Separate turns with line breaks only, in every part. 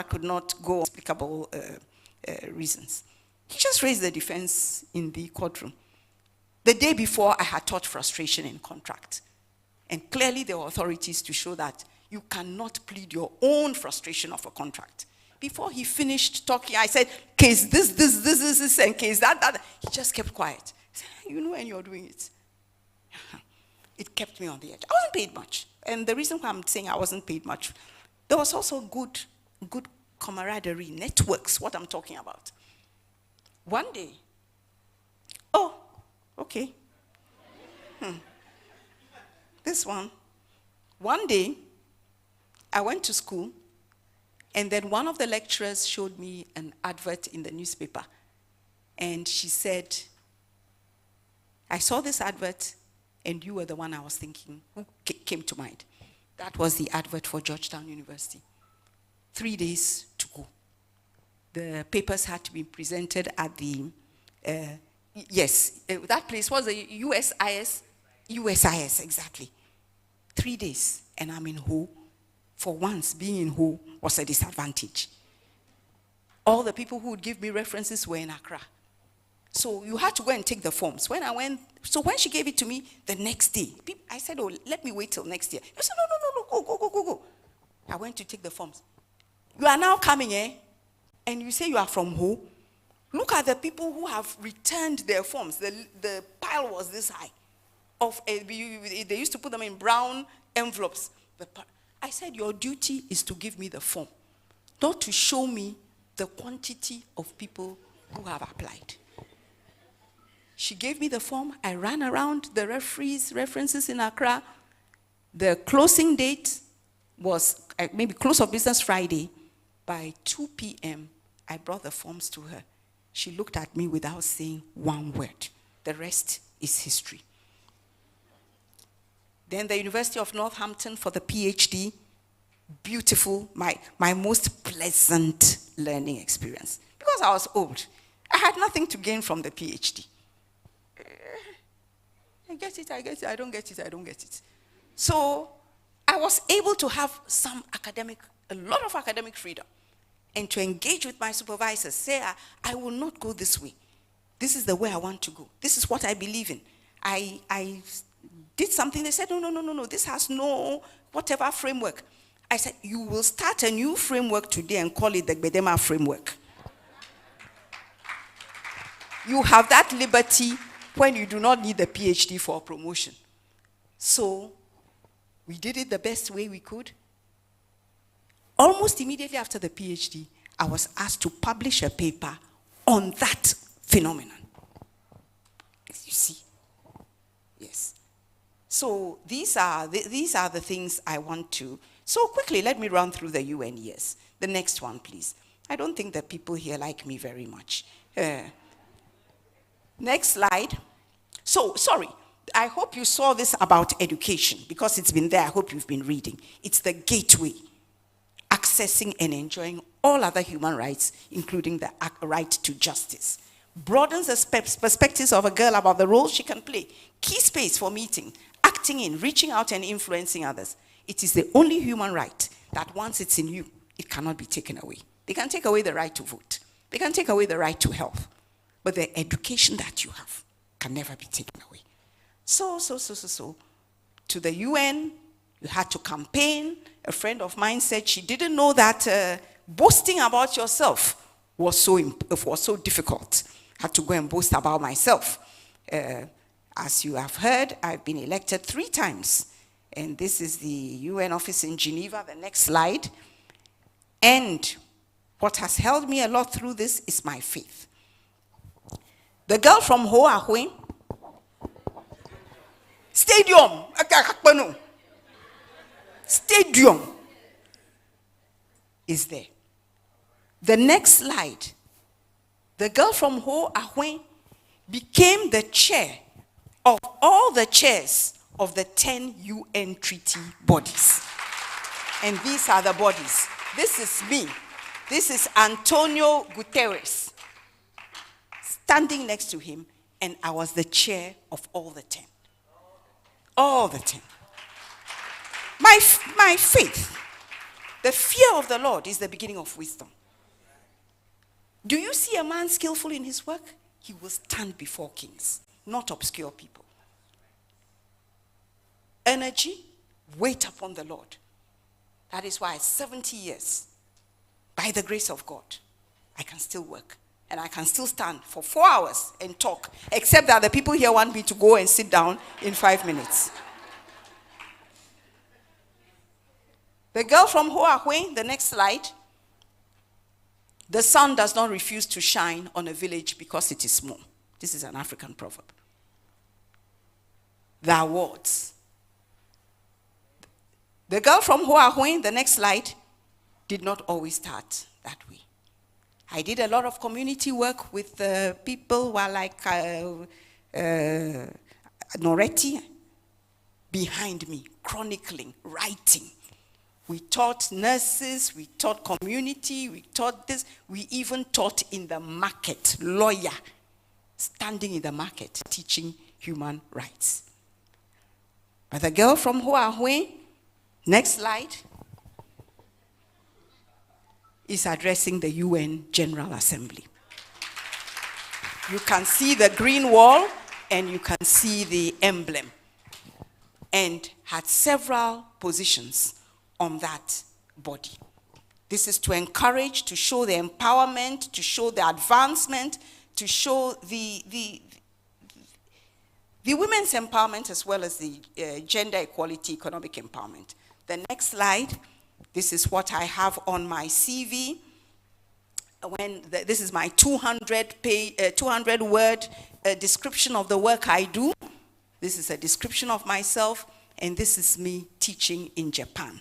could not go on explicable reasons. He just raised the defense in the courtroom. The day before, I had taught frustration in contract. And clearly there were authorities to show that you cannot plead your own frustration of a contract. Before he finished talking, I said, case this, and case that. He just kept quiet. He said, you know when you're doing it. It kept me on the edge. I wasn't paid much. And the reason why I'm saying I wasn't paid much, there was also good camaraderie, networks, what I'm talking about. One day, oh, okay. This one day, I went to school, and then one of the lecturers showed me an advert in the newspaper. And she said, I saw this advert, and you were the one I was thinking, who came to mind. That was the advert for Georgetown University. 3 days to go. The papers had to be presented at the, that place was the USIS. USIS, exactly. 3 days, and I'm in Ho. For once, being in Ho was a disadvantage. All the people who would give me references were in Accra. So you had to go and take the forms. When she gave it to me the next day, I said, oh, let me wait till next year. I said, no, go. I went to take the forms. You are now coming, and you say you are from Ho. Look at the people who have returned their forms. The pile was this high. They used to put them in brown envelopes. I said, your duty is to give me the form, not to show me the quantity of people who have applied. She gave me the form. I ran around the references in Accra. The closing date was maybe close of business Friday. By 2 p.m., I brought the forms to her. She looked at me without saying one word. The rest is history. Then the University of Northampton for the PhD. Beautiful, my most pleasant learning experience. Because I was old, I had nothing to gain from the PhD. I get it, I don't get it. So I was able to have a lot of academic freedom, and to engage with my supervisors, say, I will not go this way. This is the way I want to go. This is what I believe in. I did something, they said, no, this has no whatever framework. I said, you will start a new framework today and call it the Gbedema framework. You have that liberty when you do not need the PhD for promotion. So we did it the best way we could. Almost immediately after the PhD, I was asked to publish a paper on that phenomenon. You see? Yes. So these are the things I want to. So quickly, let me run through the UN years. The next one, please. I don't think that people here like me very much. Next slide. So, sorry. I hope you saw this about education, because it's been there. I hope you've been reading. It's the gateway. Accessing and enjoying all other human rights, including the right to justice. Broadens the perspectives of a girl about the role she can play. Key space for meeting, acting in, reaching out and influencing others. It is the only human right that once it's in you, it cannot be taken away. They can take away the right to vote. They can take away the right to health. But the education that you have can never be taken away. So. To the UN, you had to campaign. A friend of mine said she didn't know that boasting about yourself was so difficult. I had to go and boast about myself. As you have heard, I've been elected 3 times. And this is the UN office in Geneva, the next slide. And what has held me a lot through this is my faith. The girl from Ho Ahwe, Stadium is there. The next slide. The girl from Ho Ahwe became the chair of all the chairs of the 10 UN treaty bodies. And these are the bodies. This is me. This is Antonio Guterres. Standing next to him, and I was the chair of all the 10. All the 10. My faith. The fear of the Lord is the beginning of wisdom. Do you see a man skillful in his work? He will stand before kings, not obscure people. Energy, wait upon the Lord. That is why 70 years, by the grace of God, I can still work. And I can still stand for 4 hours and talk, except that the people here want me to go and sit down in 5 minutes. The girl from Hoa Hui, the next slide. The sun does not refuse to shine on a village because it is small. This is an African proverb. The awards. The girl from Hoa Hui, the next slide, did not always start that way. I did a lot of community work with people who are like Noretti behind me, chronicling, writing. We taught nurses, we taught community, we taught this. We even taught in the market, lawyer, standing in the market, teaching human rights. But the girl from Hoa Hui, next slide, is addressing the UN General Assembly. You can see the green wall and you can see the emblem, and had several positions on that body. This is to encourage, to show the empowerment, to show the advancement, to show the women's empowerment as well as the gender equality, economic empowerment. The next slide, this is what I have on my CV. This is my 200-word description of the work I do. This is a description of myself, and this is me teaching in Japan.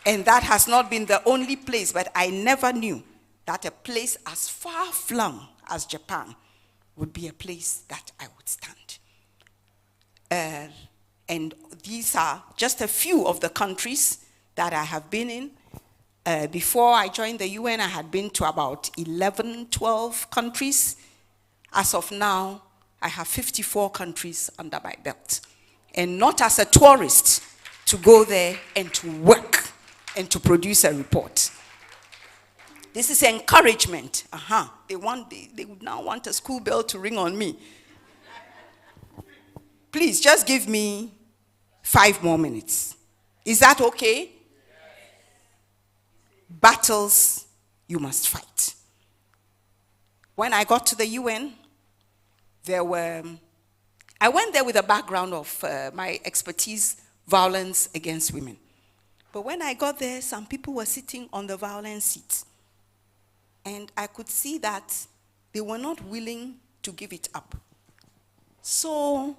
And that has not been the only place, but I never knew that a place as far-flung as Japan would be a place that I would stand. And these are just a few of the countries that I have been in. Before I joined the UN, I had been to about 11, 12 countries. As of now, I have 54 countries under my belt. And not as a tourist to go there and to work and to produce a report. This is encouragement. They would now want a school bell to ring on me. Please, just give me 5 more minutes. Is that okay? Battles you must fight. When I got to the UN, I went there with a background of my expertise, violence against women. But when I got there, some people were sitting on the violence seat. And I could see that they were not willing to give it up. So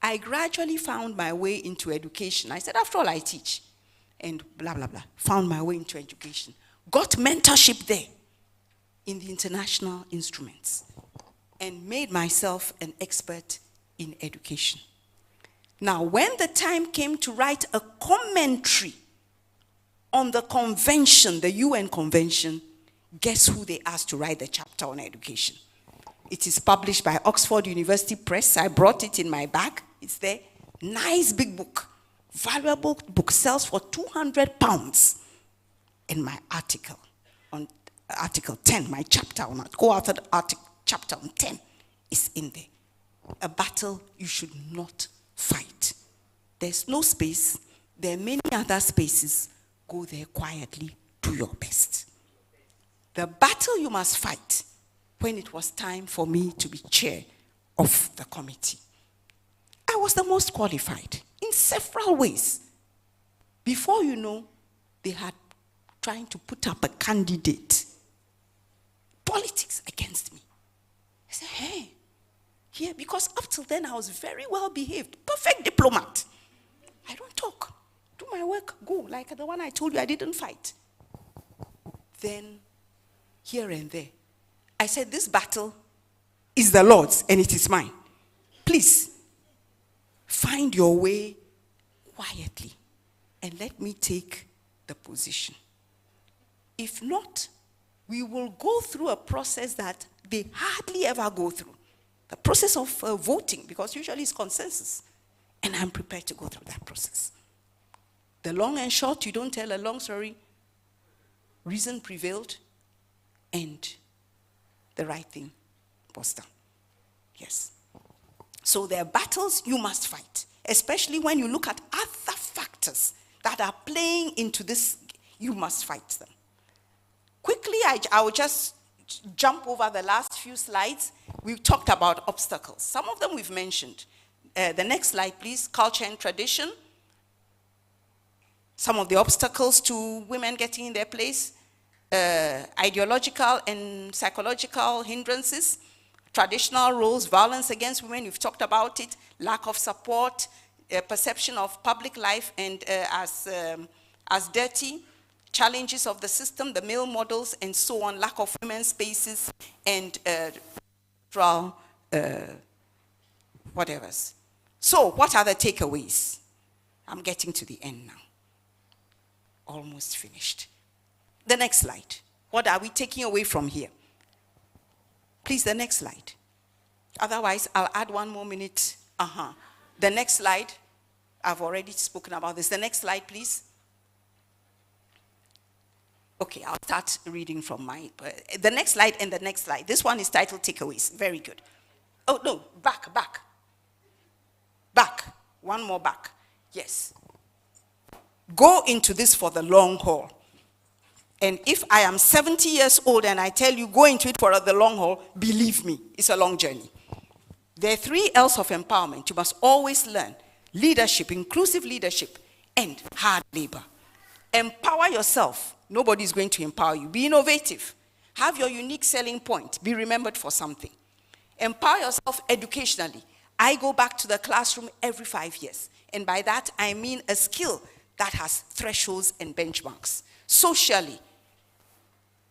I gradually found my way into education. I said, after all, I teach. And blah, blah, blah. Found my way into education. Got mentorship there in the international instruments. And made myself an expert in education. Now, when the time came to write a commentary on the convention, the UN convention, guess who they asked to write the chapter on education? It is published by Oxford University Press. I brought it in my bag. It's there. Nice big book. Valuable book. Sells for £200. And my article, on Article 10, my chapter on co-authored article, chapter on 10, is in there. A battle you should not fight. There's no space. There are many other spaces. Go there quietly. Do your best. The battle you must fight when it was time for me to be chair of the committee. I was the most qualified in several ways. Before you know, they had trying to put up a candidate. Politics against me. I said, hey, here, because up till then I was very well behaved, perfect diplomat. I don't talk. Do my work, go. Like the one I told you I didn't fight. Then, here and there, I said, this battle is the Lord's and it is mine. Please, find your way quietly and let me take the position. If not, we will go through a process that they hardly ever go through. The process of voting, because usually it's consensus. And I'm prepared to go through that process. The long and short, you don't tell a long story. Reason prevailed, and the right thing was done. Yes. So there are battles you must fight, especially when you look at other factors that are playing into this. You must fight them. Quickly, I will just jump over the last few slides. We've talked about obstacles. Some of them we've mentioned. The next slide, please. Culture and tradition. Some of the obstacles to women getting in their place. Ideological and psychological hindrances. Traditional roles, violence against women, you've talked about it. Lack of support, perception of public life and as dirty. Challenges of the system, the male models, and so on, lack of women's spaces, and whatever's. So, what are the takeaways? I'm getting to the end now. Almost finished. The next slide. What are we taking away from here? Please, the next slide. Otherwise, I'll add 1 more minute. The next slide. I've already spoken about this. The next slide, please. Okay, I'll start reading from the next slide and the next slide. This one is titled Takeaways. Very good. Oh, no, back. One more back. Yes. Go into this for the long haul. And if I am 70 years old and I tell you go into it for the long haul, believe me, it's a long journey. There are 3 L's of empowerment you must always learn. Leadership, inclusive leadership, and hard labor. Empower yourself. Nobody is going to empower you. Be innovative. Have your unique selling point. Be remembered for something. Empower yourself educationally. I go back to the classroom every 5 years. And by that, I mean a skill that has thresholds and benchmarks. Socially,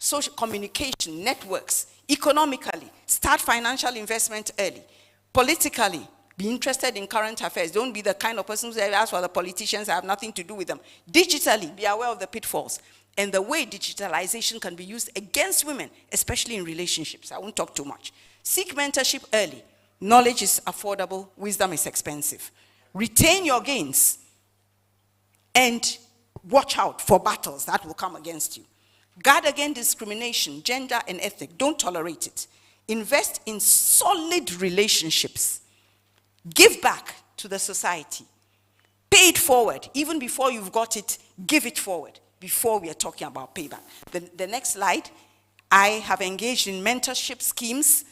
social communication, networks. Economically, start financial investment early. Politically, be interested in current affairs. Don't be the kind of person who says, as for the politicians, I have nothing to do with them. Digitally, be aware of the pitfalls and the way digitalization can be used against women, especially in relationships. I won't talk too much. Seek mentorship early. Knowledge is affordable. Wisdom is expensive. Retain your gains and watch out for battles that will come against you. Guard against discrimination, gender and ethnic. Don't tolerate it. Invest in solid relationships. Give back to the society. Pay it forward. Even before you've got it, give it forward. Before we are talking about payback. The next slide. I have engaged in mentorship schemes.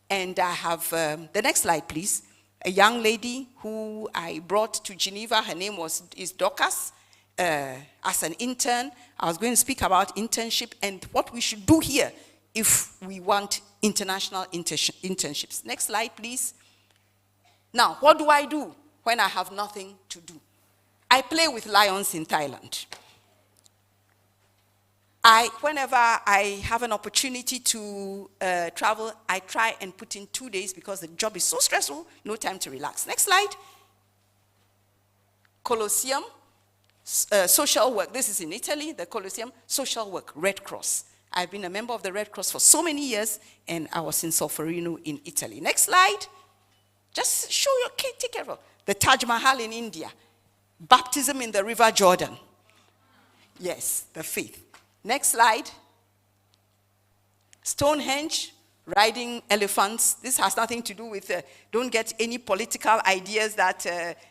And I have, the next slide, please. A young lady who I brought to Geneva. Her name is Dorcas. As an intern, I was going to speak about internship and what we should do here if we want international internships. Next slide, please. Now, what do I do when I have nothing to do? I play with lions in Thailand. Whenever I have an opportunity to travel, I try and put in 2 days because the job is so stressful, no time to relax. Next slide. Colosseum. Social work. This is in Italy, the Colosseum. Social work, Red Cross. I've been a member of the Red Cross for so many years, and I was in Solferino in Italy. Next slide. Just show your kid, take care of the Taj Mahal in India. Baptism in the River Jordan. Yes, the faith. Next slide. Stonehenge, riding elephants. This has nothing to do with, don't get any political ideas that,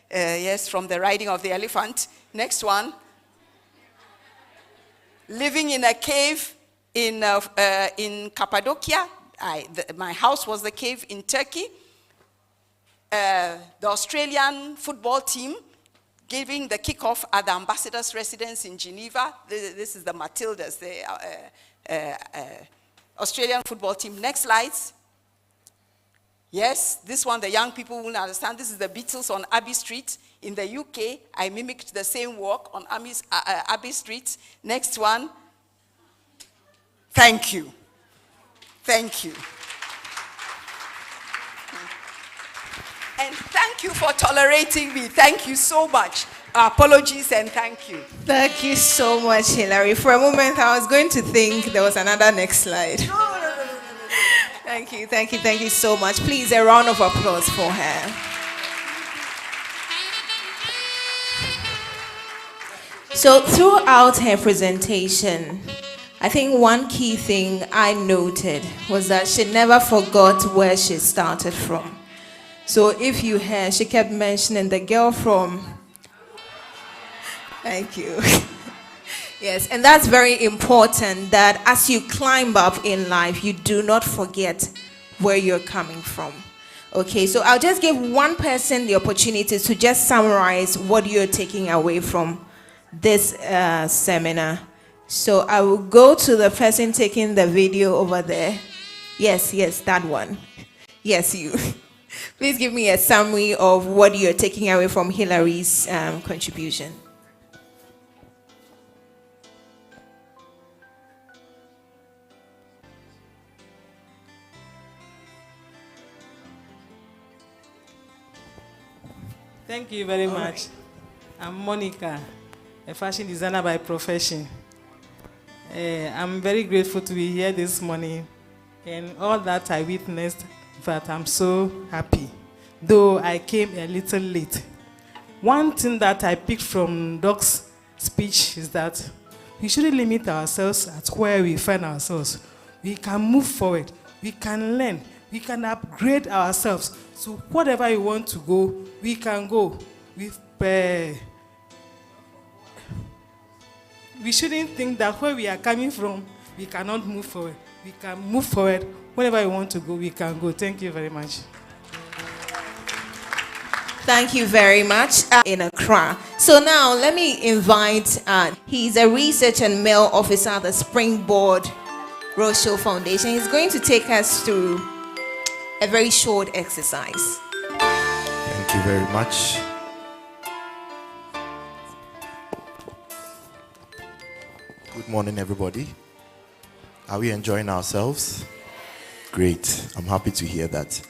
yes, from the riding of the elephant. Next one. Living in a cave in Cappadocia. My house was the cave in Turkey. The Australian football team giving the kickoff at the ambassador's residence in Geneva. This is the Matildas, the Australian football team. Next slides. Yes, this one, the young people will understand. This is the Beatles on Abbey Street. In the UK, I mimicked the same walk on Abbey Street. Next one. Thank you. Thank you. And thank you for tolerating me. Thank you so much. Apologies and thank you.
Thank you so much, Hilary. For a moment, I was going to think there was another next slide.
No.
Thank you so much. Please, a round of applause for her. So throughout her presentation, I think one key thing I noted was that she never forgot where she started from. So if you heard, she kept mentioning the girl from... Thank you. Yes, and that's very important, that as you climb up in life, you do not forget where you're coming from. Okay, so I'll just give one person the opportunity to just summarize what you're taking away from this seminar. So I will go to the person taking the video over there. Yes, that one. Yes, you. Please give me a summary of what you're taking away from Hilary's contribution.
Thank you very much. I'm Monica, a fashion designer by profession. I'm very grateful to be here this morning, and all that I witnessed, but I'm so happy, though I came a little late. One thing that I picked from Doc's speech is that we shouldn't limit ourselves at where we find ourselves. We can move forward, we can learn, we can upgrade ourselves. So whatever you want to go, we can go. We shouldn't think that where we are coming from, we cannot move forward. We can move forward. Wherever we want to go, we can go. Thank you very much.
Thank you very much. In Accra. So now let me invite, he's a research and mail officer at the Springboard Roadshow Foundation. He's going to take us through a very short exercise.
Thank you very much. Good morning, everybody. Are we enjoying ourselves? Great. I'm happy to hear that.